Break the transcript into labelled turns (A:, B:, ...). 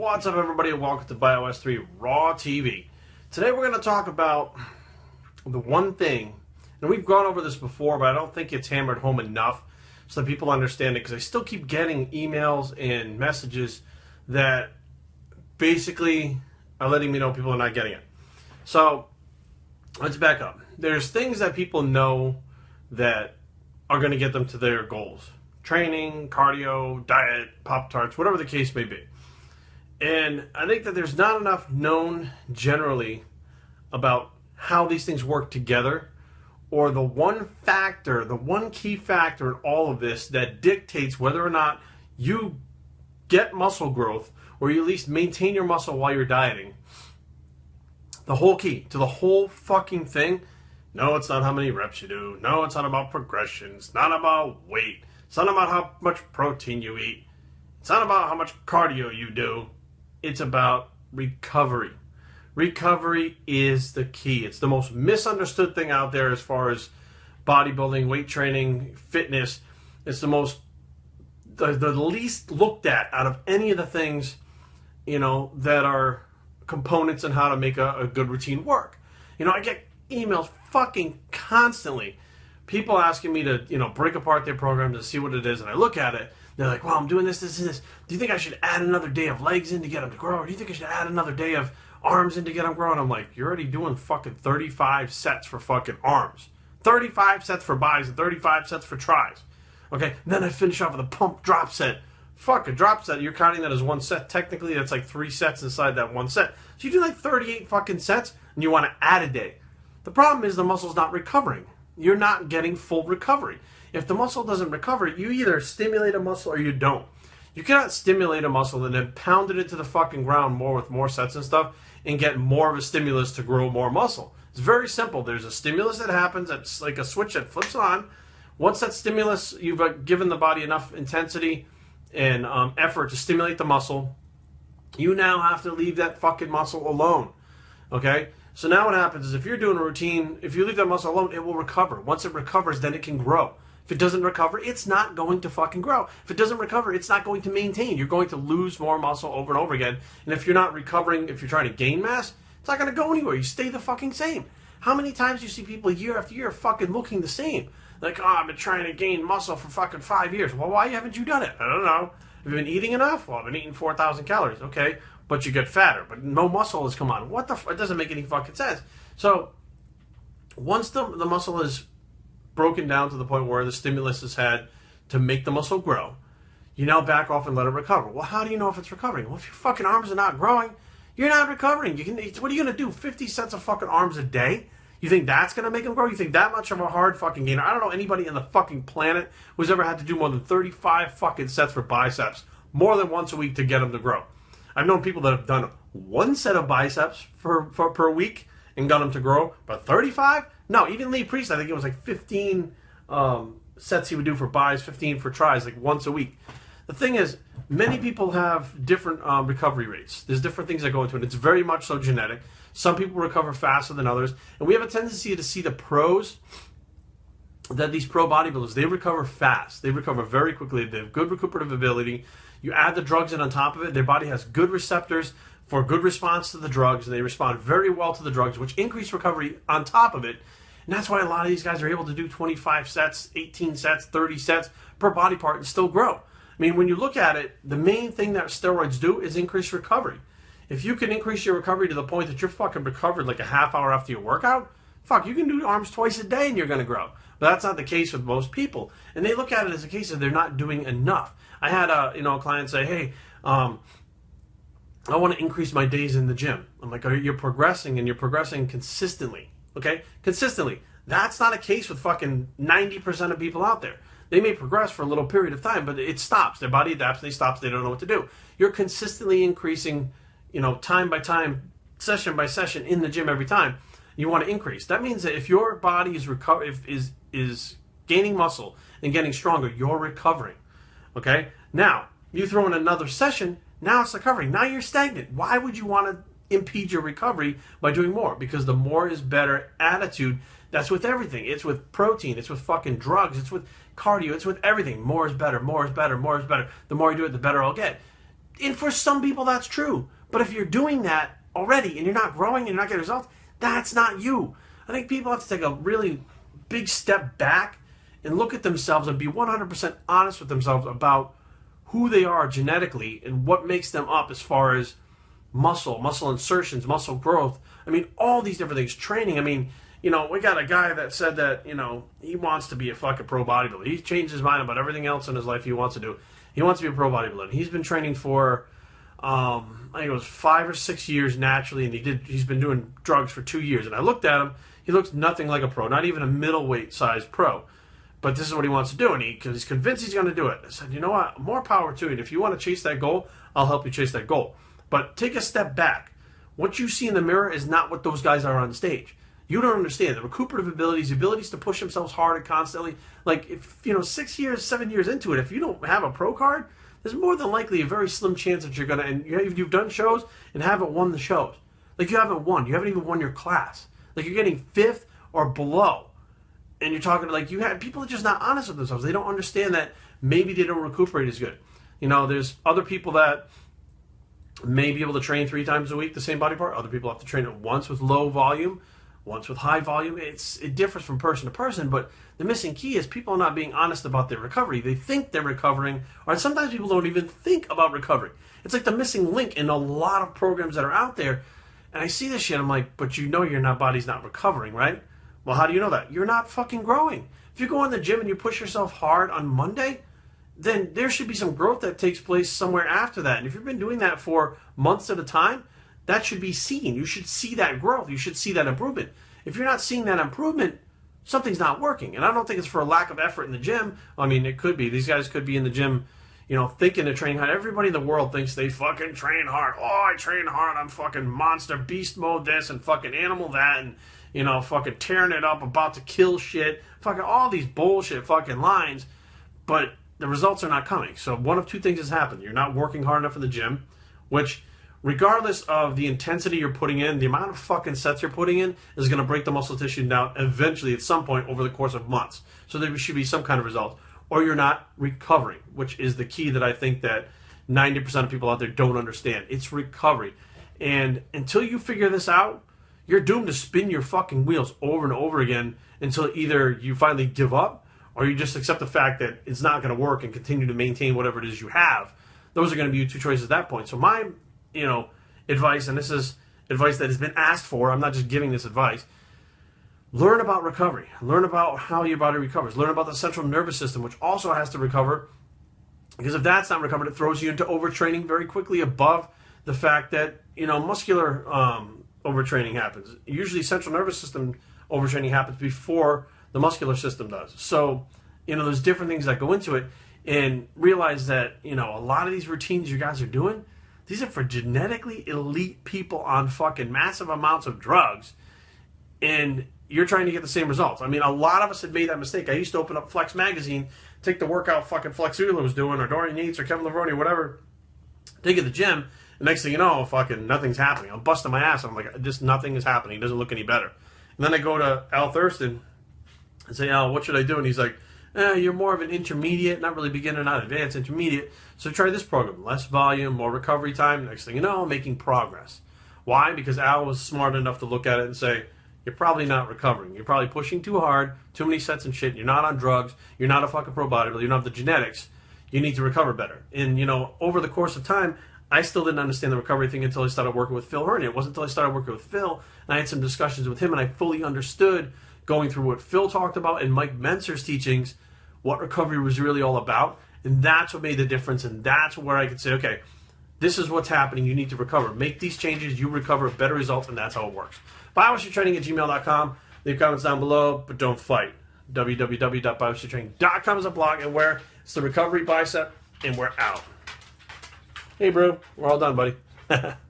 A: What's up, everybody, and welcome to Bios3 Raw TV. Today we're going to talk about the one thing, and we've gone over this before, but I don't think it's hammered home enough so that people understand it, because I still keep getting emails and messages that basically are letting me know people are not getting it. So, let's back up. There's things that people know that are going to get them to their goals. Training, cardio, diet, Pop-Tarts, whatever the case may be. And I think that there's not enough known generally about how these things work together, or the one factor, the one key factor in all of this that dictates whether or not you get muscle growth, or you at least maintain your muscle while you're dieting. The whole key to the whole fucking thing. No, it's not how many reps you do. No, it's not about progression. It's not about weight. It's not about how much protein you eat. It's not about how much cardio you do. It's about recovery. Recovery is the key. It's the most misunderstood thing out there as far as bodybuilding, weight training, fitness. It's the least looked at out of any of the things, that are components in how to make a good routine work. I get emails fucking constantly. People asking me to, break apart their program to see what it is, and I look at it. They're like, well, I'm doing this, this, and this. Do you think I should add another day of legs in to get them to grow? Or do you think I should add another day of arms in to get them growing? I'm like, you're already doing fucking 35 sets for fucking arms. 35 sets for bis and 35 sets for tris. Okay, and then I finish off with a pump drop set. Fuck, a drop set, you're counting that as one set. Technically, that's like 3 sets inside that one set. So you do like 38 fucking sets, and you want to add a day. The problem is the muscle's not recovering. You're not getting full recovery. If the muscle doesn't recover, you either stimulate a muscle or you don't. You cannot stimulate a muscle and then pound it into the fucking ground more with more sets and stuff and get more of a stimulus to grow more muscle. It's very simple. There's a stimulus that happens. That's like a switch that flips on. Once that stimulus, you've given the body enough intensity and effort to stimulate the muscle, you now have to leave that fucking muscle alone. Okay? So now what happens is if you're doing a routine, if you leave that muscle alone, it will recover. Once it recovers, then it can grow. If it doesn't recover, it's not going to fucking grow. If it doesn't recover, it's not going to maintain. You're going to lose more muscle over and over again. And if you're not recovering, if you're trying to gain mass, it's not going to go anywhere. You stay the fucking same. How many times do you see people year after year fucking looking the same? Like, I've been trying to gain muscle for fucking 5 years. Well, why haven't you done it? I don't know. Have you been eating enough? Well, I've been eating 4,000 calories. Okay, but you get fatter. But no muscle has come on. What the it doesn't make any fucking sense. So, once the muscle is broken down to the point where the stimulus is had to make the muscle grow, you now back off and let it recover. Well, how do you know if it's recovering? Well, if your fucking arms are not growing, you're not recovering. What are you going to do? 50 sets of fucking arms a day? You think that's going to make them grow? You think that much of a hard fucking gainer? I don't know anybody in the fucking planet who's ever had to do more than 35 fucking sets for biceps more than once a week to get them to grow. I've known people that have done 1 set of biceps per week and got them to grow, but 35? No, even Lee Priest, I think it was like 15 sets he would do for bis, 15 for tris, like once a week. The thing is, many people have different recovery rates. There's different things that go into it. It's very much so genetic. Some people recover faster than others. And we have a tendency to see the pros, that these pro bodybuilders, they recover fast. They recover very quickly. They have good recuperative ability. You add the drugs in on top of it, their body has good receptors for good response to the drugs, and they respond very well to the drugs, which increase recovery on top of it. And that's why a lot of these guys are able to do 25 sets, 18 sets, 30 sets per body part and still grow. I mean, when you look at it, the main thing that steroids do is increase recovery. If you can increase your recovery to the point that you're fucking recovered like a half hour after your workout, fuck, you can do arms twice a day and you're going to grow. But that's not the case with most people. And they look at it as a case of they're not doing enough. I had a client say, hey, I want to increase my days in the gym. I'm like, you're progressing, and you're progressing consistently. Okay? Consistently. That's not a case with fucking 90% of people out there. They may progress for a little period of time, but it stops. Their body adapts, they stop, they don't know what to do. You're consistently increasing, time by time, session by session in the gym every time. You want to increase. That means that if your body is gaining muscle and getting stronger, you're recovering. Okay? Now, you throw in another session, now it's recovering. Now you're stagnant. Why would you want to impede your recovery by doing more? Because the more is better attitude, that's with everything. It's with protein, it's with fucking drugs, it's with cardio, it's with everything. More is better, more is better, more is better. The more you do it, the better I'll get. And for some people, that's true. But if you're doing that already and you're not growing and you're not getting results, that's not you. I think people have to take a really big step back and look at themselves and be 100% honest with themselves about who they are genetically and what makes them up as far as muscle insertions, muscle growth. I mean, all these different things. Training. I mean, you know, we got a guy that said that, you know, he wants to be a fucking pro bodybuilder. He's changed his mind about everything else in his life he wants to do. He wants to be a pro bodybuilder. He's been training for, I think it was 5 or 6 years naturally, and he's been doing drugs for 2 years. And I looked at him. He looks nothing like a pro, not even a middleweight sized pro. But this is what he wants to do, and because he's convinced he's going to do it. I said, you know what? More power to it. If you want to chase that goal, I'll help you chase that goal. But take a step back. What you see in the mirror is not what those guys are on stage. You don't understand the recuperative abilities, the abilities to push themselves hard and constantly. Like, if 6 years, 7 years into it, if you don't have a pro card, there's more than likely a very slim chance that you're going to, and you've done shows and haven't won the shows. Like, you haven't won. You haven't even won your class. Like, you're getting 5th or below. And you're talking like people are just not honest with themselves. They don't understand that maybe they don't recuperate as good. You know, there's other people that may be able to train 3 times a week the same body part. Other people have to train it once with low volume, once with high volume. It differs from person to person, but the missing key is people are not being honest about their recovery. They think they're recovering, or sometimes people don't even think about recovery. It's like the missing link in a lot of programs that are out there. And I see this shit, I'm like, but you know your body's not recovering, right? Well, how do you know that? You're not fucking growing. If you go in the gym and you push yourself hard on Monday, then there should be some growth that takes place somewhere after that. And if you've been doing that for months at a time, that should be seen. You should see that growth. You should see that improvement. If you're not seeing that improvement, something's not working. And I don't think it's for a lack of effort in the gym. I mean, it could be. These guys could be in the gym, thinking they're training hard. Everybody in the world thinks they fucking train hard. Oh, I train hard. I'm fucking monster beast mode this and fucking animal that and fucking tearing it up, about to kill shit, fucking all these bullshit fucking lines, but the results are not coming. So one of 2 things has happened. You're not working hard enough in the gym, which, regardless of the intensity you're putting in, the amount of fucking sets you're putting in is going to break the muscle tissue down eventually at some point over the course of months. So there should be some kind of result. Or you're not recovering, which is the key that I think that 90% of people out there don't understand. It's recovery. And until you figure this out, you're doomed to spin your fucking wheels over and over again until either you finally give up or you just accept the fact that it's not going to work and continue to maintain whatever it is you have. Those are going to be your 2 choices at that point. So my, advice, and this is advice that has been asked for, I'm not just giving this advice, learn about recovery. Learn about how your body recovers. Learn about the central nervous system, which also has to recover, because if that's not recovered, it throws you into overtraining very quickly above the fact that, muscular overtraining happens. Usually central nervous system overtraining happens before the muscular system does. So, there's different things that go into it, and realize that, a lot of these routines you guys are doing, these are for genetically elite people on fucking massive amounts of drugs, and you're trying to get the same results. I mean, a lot of us had made that mistake. I used to open up Flex magazine, take the workout fucking Flex Ula was doing, or Dorian Yates, or Kevin Levrone, or whatever, take it to the gym. The next thing you know, fucking nothing's happening. I'm busting my ass. I'm like, just nothing is happening. It doesn't look any better. And then I go to Al Thurston and say, Al, what should I do? And he's like, you're more of an intermediate, not really beginner, not advanced, intermediate. So try this program. Less volume, more recovery time. Next thing you know, making progress. Why? Because Al was smart enough to look at it and say, you're probably not recovering. You're probably pushing too hard, too many sets and shit. You're not on drugs. You're not a fucking pro bodybuilder. You don't have the genetics. You need to recover better. And, over the course of time, I still didn't understand the recovery thing until I started working with Phil Hernia. It wasn't until I started working with Phil, and I had some discussions with him, and I fully understood, going through what Phil talked about and Mike Mentzer's teachings, what recovery was really all about. And that's what made the difference, and that's where I could say, okay, this is what's happening. You need to recover. Make these changes. You recover better results, and that's how it works. BioStraining@gmail.com. Leave comments down below, but don't fight. www.biostraining.com is a blog, and where it's the recovery bicep, and we're out. Hey, bro. We're all done, buddy.